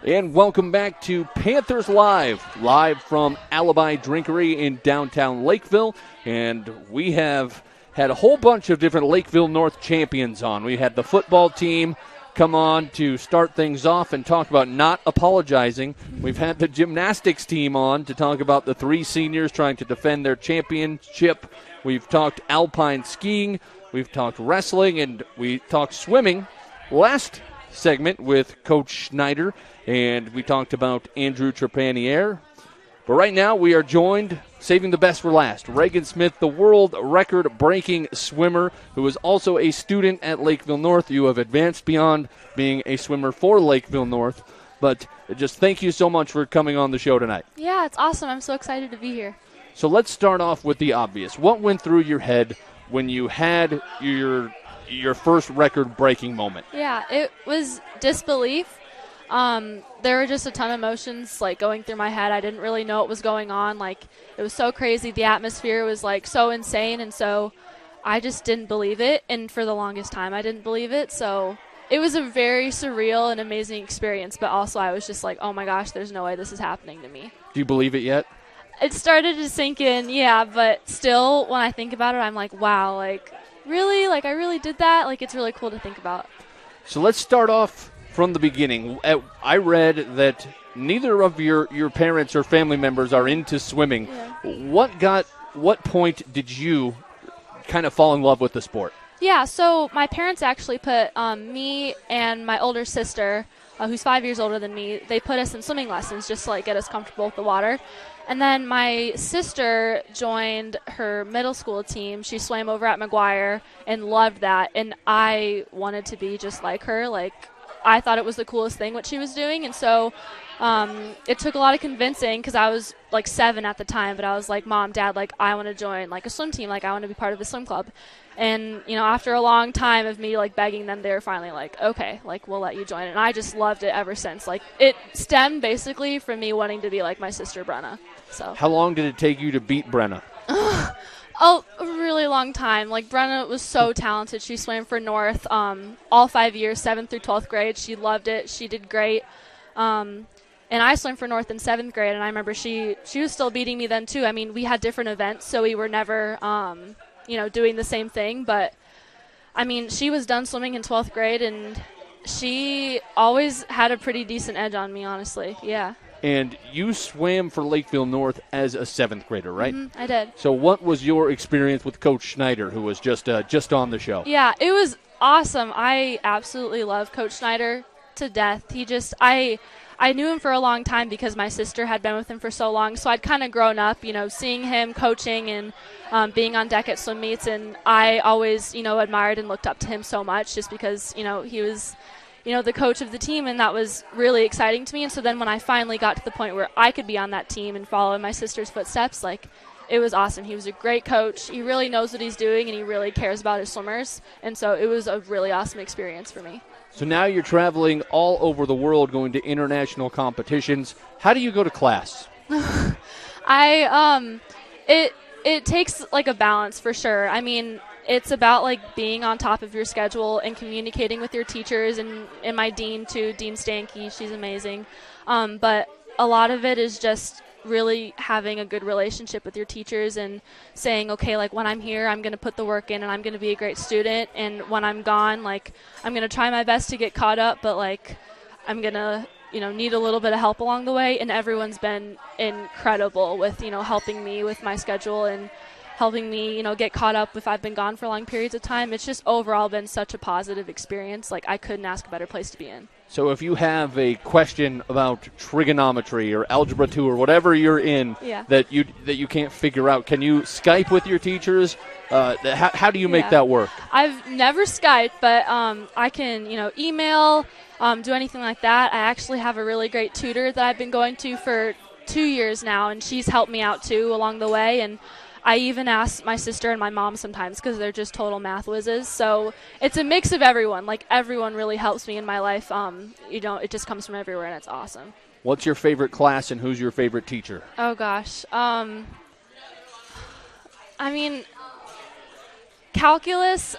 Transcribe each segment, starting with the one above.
And welcome back to Panthers Live from Alibi Drinkery in downtown Lakeville. And we have had a whole bunch of different Lakeville North champions on. We had the football team come on to start things off and talk about not apologizing. We've had the gymnastics team on to talk about the three seniors trying to defend their championship. We've talked alpine skiing, we've talked wrestling, and we talked swimming last segment with Coach Schneider, and we talked about Andrew Trepanier. But right now we are joined, saving the best for last, Regan Smith, the world record-breaking swimmer who is also a student at Lakeville North. You have advanced beyond being a swimmer for Lakeville North, but just thank you so much for coming on the show tonight. Yeah, it's awesome. I'm so excited to be here. So let's start off with the obvious. What went through your head when you had your first record-breaking moment? Yeah, it was disbelief. There were just a ton of emotions going through my head. I didn't really know what was going on. It was so crazy. The atmosphere was so insane, and so I just didn't believe it. And for the longest time, I didn't believe it. So it was a very surreal and amazing experience. But also, I was just oh my gosh, there's no way this is happening to me. Do you believe it yet? It started to sink in, yeah. But still, when I think about it, I'm wow, really? I really did that? It's really cool to think about. So let's start off from the beginning. I read that neither of your parents or family members are into swimming. Yeah. What point did you kind of fall in love with the sport? Yeah, so my parents actually put me and my older sister, who's 5 years older than me, they put us in swimming lessons just to get us comfortable with the water. And then my sister joined her middle school team. She swam over at McGuire and loved that. And I wanted to be just like her. I thought it was the coolest thing what she was doing. And so it took a lot of convincing because I was 7 at the time. But I was Mom, Dad, I want to join a swim team. I want to be part of the swim club. And, after a long time of me begging them, they were finally okay, we'll let you join. And I just loved it ever since. It stemmed basically from me wanting to be like my sister Brenna. So how long did it take you to beat Brenna? Oh, a really long time. Brenna was so talented. She swam for North all 5 years, 7th through 12th grade. She loved it. She did great. And I swam for North in 7th grade, and I remember she was still beating me then too. I mean, we had different events, so we were never doing the same thing. But, I mean, she was done swimming in 12th grade, and she always had a pretty decent edge on me, honestly. Yeah. And you swam for Lakeville North as a 7th grader, right? Mm-hmm, I did. So what was your experience with Coach Schneider, who was just on the show? Yeah, it was awesome. I absolutely love Coach Schneider to death. I knew him for a long time because my sister had been with him for so long. So I'd kind of grown up, seeing him coaching and being on deck at swim meets. And I always, admired and looked up to him so much just because, he was the coach of the team, and that was really exciting to me. And so then when I finally got to the point where I could be on that team and follow in my sister's footsteps, it was awesome. He was a great coach. He really knows what he's doing, and he really cares about his swimmers. And so it was a really awesome experience for me. So now you're traveling all over the world, going to international competitions. How do you go to class? It takes a balance for sure. I mean, it's about being on top of your schedule and communicating with your teachers and my dean too, Dean Stanke. She's amazing. But a lot of it is just really having a good relationship with your teachers and saying, okay, when I'm here, I'm going to put the work in and I'm going to be a great student. And when I'm gone, I'm going to try my best to get caught up, but I'm going to, need a little bit of help along the way. And everyone's been incredible with, helping me with my schedule and helping me, get caught up if I've been gone for long periods of time. It's just overall been such a positive experience. I couldn't ask a better place to be in. So if you have a question about trigonometry or algebra 2 or whatever you're in that you can't figure out, can you Skype with your teachers? How do you make that work? I've never Skyped, but I can, email, do anything like that. I actually have a really great tutor that I've been going to for 2 years now, and she's helped me out too along the way. And I even ask my sister and my mom sometimes because they're just total math whizzes. So it's a mix of everyone. Everyone really helps me in my life. It just comes from everywhere, and it's awesome. What's your favorite class, and who's your favorite teacher? Oh, gosh. I mean, calculus,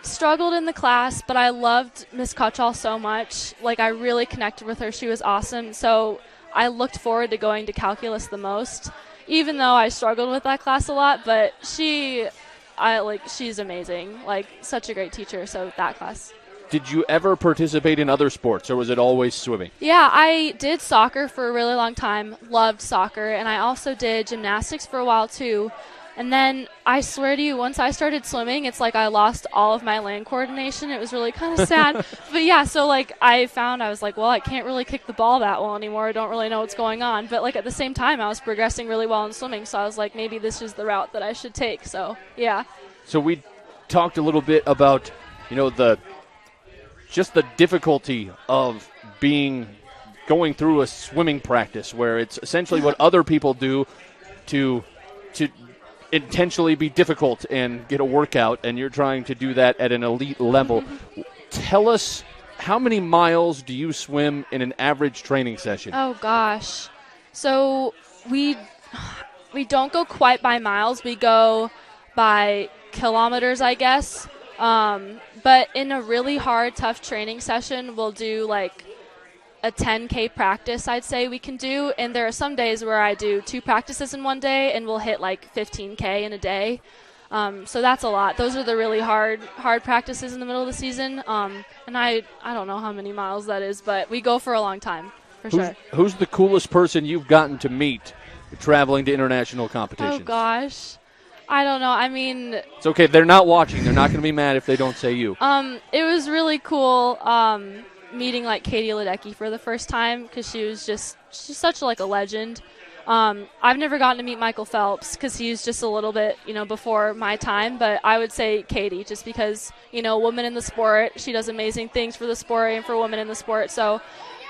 struggled in the class, but I loved Miss Cutchall so much. Like, I really connected with her. She was awesome. So I looked forward to going to calculus the most, even though I struggled with that class a lot. But she's amazing. Like, such a great teacher. So that class. Did you ever participate in other sports, or was it always swimming? Yeah, I did soccer for a really long time. Loved soccer. And I also did gymnastics for a while, too. And then I swear to you, once I started swimming, it's like I lost all of my land coordination. It was really kind of sad. But yeah, so like I was like, well, I can't really kick the ball that well anymore. I don't really know what's going on. But like at the same time, I was progressing really well in swimming. So I was like, maybe this is the route that I should take. So yeah. So we talked a little bit about, the difficulty of going through a swimming practice where it's essentially what other people do to intentionally be difficult and get a workout, and you're trying to do that at an elite level. Tell us, how many miles do you swim in an average training session? Oh gosh. So we don't go quite by miles. We go by kilometers, I guess. But in a really hard, tough training session, we'll do like a 10K practice, I'd say we can do. And there are some days where I do 2 practices in one day, and we'll hit like 15K in a day. So that's a lot. Those are the really hard practices in the middle of the season. And I don't know how many miles that is, but we go for a long time, for sure. Who's the coolest person you've gotten to meet traveling to international competitions? Oh, gosh. I don't know. I mean, it's okay. They're not watching. They're not going to be mad if they don't say you. It was really cool meeting like Katie Ledecky for the first time, because she's such like a legend. I've never gotten to meet Michael Phelps because he's just a little bit, before my time. But I would say Katie, just because, woman in the sport, she does amazing things for the sport and for women in the sport. So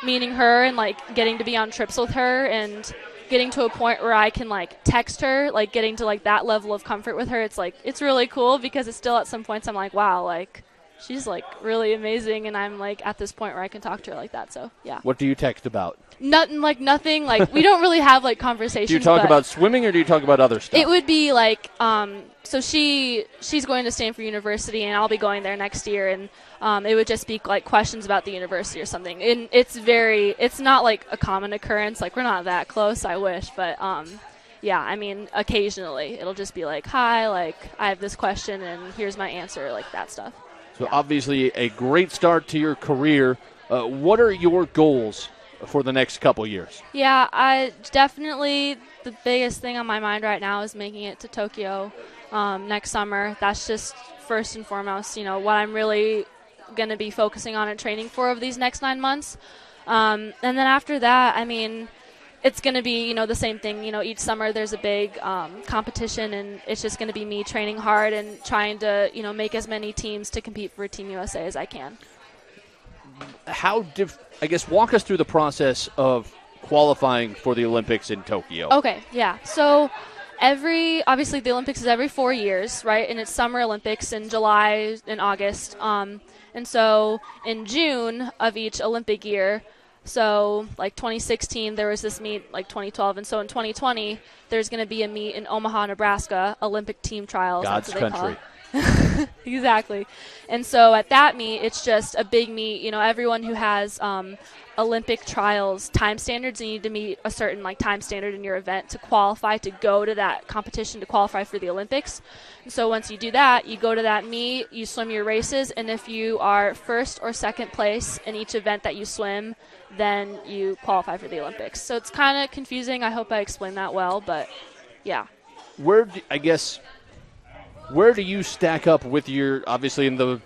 meeting her and like getting to be on trips with her and getting to a point where I can like text her, like getting to like that level of comfort with her, it's really cool, because it's still at some points I'm like, wow, like she's like really amazing, and I'm like at this point where I can talk to her like that. So yeah. What do you text about? Nothing. Like we don't really have like conversations. Do you talk about swimming, or do you talk about other stuff? It would be like so she's going to Stanford University, and I'll be going there next year, and it would just be like questions about the university or something. And it's not like a common occurrence. Like, we're not that close, I wish, but yeah, I mean, occasionally it'll just be like, hi, like I have this question and here's my answer, like that stuff. So obviously a great start to your career. What are your goals for the next couple years? Yeah, I definitely, the biggest thing on my mind right now is making it to Tokyo next summer. That's just first and foremost, what I'm really going to be focusing on and training for over these next 9 months. And then after that, I mean, it's going to be, the same thing. Each summer there's a big competition, and it's just going to be me training hard and trying to, make as many teams to compete for Team USA as I can. I guess walk us through the process of qualifying for the Olympics in Tokyo. Okay, yeah. So obviously the Olympics is every 4 years, right? And it's Summer Olympics in July and August. And so in June of each Olympic year, so like 2016, there was this meet, like 2012. And so in 2020, there's going to be a meet in Omaha, Nebraska, Olympic team trials. God's country. Exactly. And so at that meet, it's just a big meet. Everyone who has Olympic trials time standards, you need to meet a certain like time standard in your event to qualify to go to that competition, to qualify for the Olympics. And so once you do that, you go to that meet, you swim your races, and if you are first or second place in each event that you swim, then you qualify for the Olympics. So it's kind of confusing. I hope I explained that well, but yeah. Where do you stack up with your, obviously in the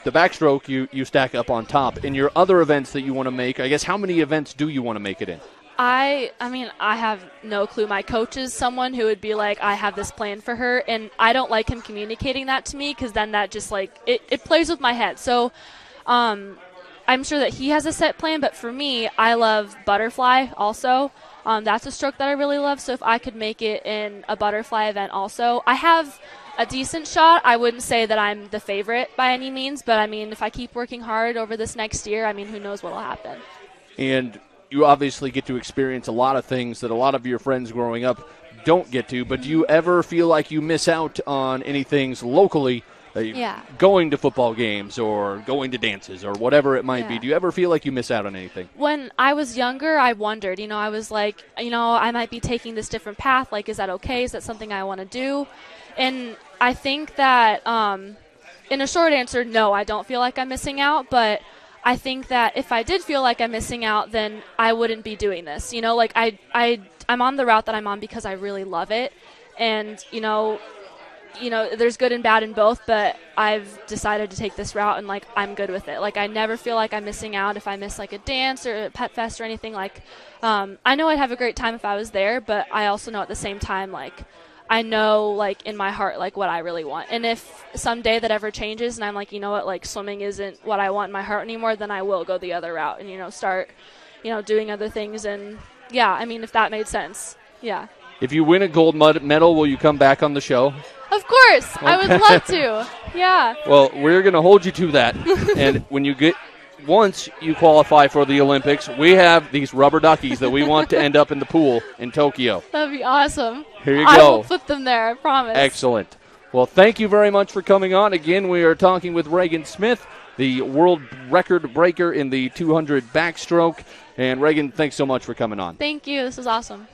backstroke, you stack up on top. In your other events that you want to make, I guess how many events do you want to make it in? I mean, I have no clue. My coach is someone who would be like, I have this plan for her, and I don't like him communicating that to me, because then that just like, it plays with my head. So I'm sure that he has a set plan, but for me, I love butterfly also. That's a stroke that I really love, so if I could make it in a butterfly event also. I have a decent shot. I wouldn't say that I'm the favorite by any means, but I mean, if I keep working hard over this next year, I mean, who knows what will happen. And you obviously get to experience a lot of things that a lot of your friends growing up don't get to, but do you ever feel like you miss out on any things locally going to football games or going to dances or whatever it might be. Do you ever feel like you miss out on anything? When I was younger, I wondered, I was like, I might be taking this different path. Like, is that okay? Is that something I want to do? And I think that in a short answer, no, I don't feel like I'm missing out. But I think that if I did feel like I'm missing out, then I wouldn't be doing this. Like I'm on the route that I'm on because I really love it. And, there's good and bad in both, but I've decided to take this route and, like, I'm good with it. Like, I never feel like I'm missing out if I miss, like, a dance or a pet fest or anything. Like, I know I'd have a great time if I was there, but I also know at the same time, like, I know, like, in my heart, like, what I really want. And if someday that ever changes and I'm like, like, swimming isn't what I want in my heart anymore, then I will go the other route and, start, doing other things. And, yeah, I mean, if that made sense, yeah. If you win a gold medal, will you come back on the show? Of course. Okay. I would love to. Yeah. Well, we're going to hold you to that. And once you qualify for the Olympics, we have these rubber duckies that we want to end up in the pool in Tokyo. That'd be awesome. Here you go. I will put them there, I promise. Excellent. Well, thank you very much for coming on. Again, we are talking with Regan Smith, the world record breaker in the 200 backstroke. And Regan, thanks so much for coming on. Thank you. This was awesome.